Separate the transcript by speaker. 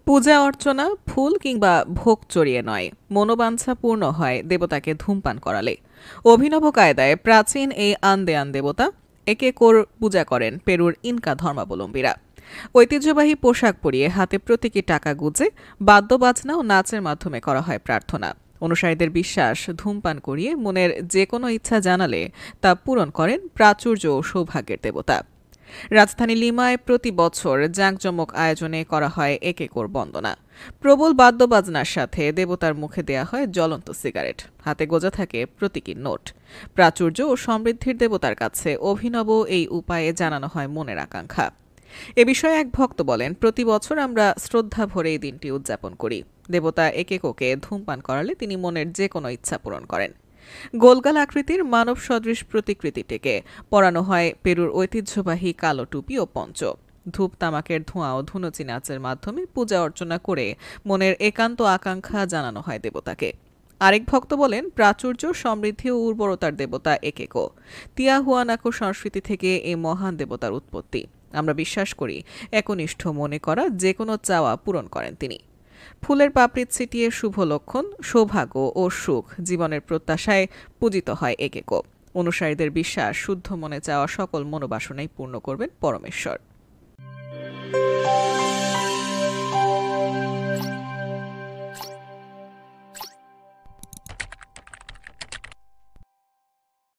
Speaker 1: পূজা অর্চনা ফুল কিংবা ভোগ চড়িয়ে নয়, মনোবাঞ্ছা পূর্ণ হয় দেবতাকে ধূমপান করালে। অভিনব কায়দায় প্রাচীন এই আন্দেয়ান দেবতা একেকোর পূজা করেন পেরুর ইনকা ধর্মাবলম্বীরা। ঐতিহ্যবাহী পোশাক পরিয়ে হাতে প্রতীকী টাকা গুজে বাদ্যবাজনা ও নাচের মাধ্যমে করা হয় প্রার্থনা। অনুসারীদের বিশ্বাস, ধূমপান করিয়ে মনের যে কোনো ইচ্ছা জানালে তা পূরণ করেন প্রাচুর্য ও সৌভাগ্যের দেবতা। রাজধানী লিমায় প্রতি বছর জাঁকজমক আয়োজনে করা হয় একেকোর বন্দনা। প্রবল বাদ্যবাজনার সাথে দেবতার মুখে দেয়া হয় জ্বলন্ত সিগারেট, হাতে গোজা থাকে প্রতীকী নোট। প্রাচুর্য ও সমৃদ্ধির দেবতার কাছে অভিনব এই উপায়ে জানানো হয় মনের আকাঙ্ক্ষা। এ বিষয়ে এক ভক্ত বলেন, প্রতি বছর আমরা শ্রদ্ধা ভরে এই দিনটি উদযাপন করি। দেবতা একেকোকে ধূমপান করালে তিনি মনের যে কোনো ইচ্ছা পূরণ করেন। গোলগাল আকৃতির মানব সদৃশ প্রতিকৃতিটিকে পরানো হয় পেরুর ঐতিহ্যবাহী কালো টুপি ও পঞ্চ। ধূপ তামাকের ধোঁয়া ও ধুনুচি নাচের মাধ্যমে পূজা অর্চনা করে মনের একান্ত আকাঙ্ক্ষা জানানো হয় দেবতাকে। আরেক ভক্ত বলেন, প্রাচুর্য, সমৃদ্ধি ও উর্বরতার দেবতা একেকো। তিয়াহুয়ানাকো সংস্কৃতি থেকে এই মহান দেবতার উৎপত্তি। আমরা বিশ্বাস করি একনিষ্ঠ মনে করা যে কোনো চাওয়া পূরণ করেন তিনি। ফুলের পাপড়ি ছিটিয়ে শুভ লক্ষণ, সৌভাগ্য ও সুখ জীবনের প্রত্যাশায় পূজিত হয় একেকো। অনুসারীদের বিশ্বাস, শুদ্ধ মনে চাওয়া সকল মনোবাসনাই পূর্ণ করবেন পরমেশ্বর।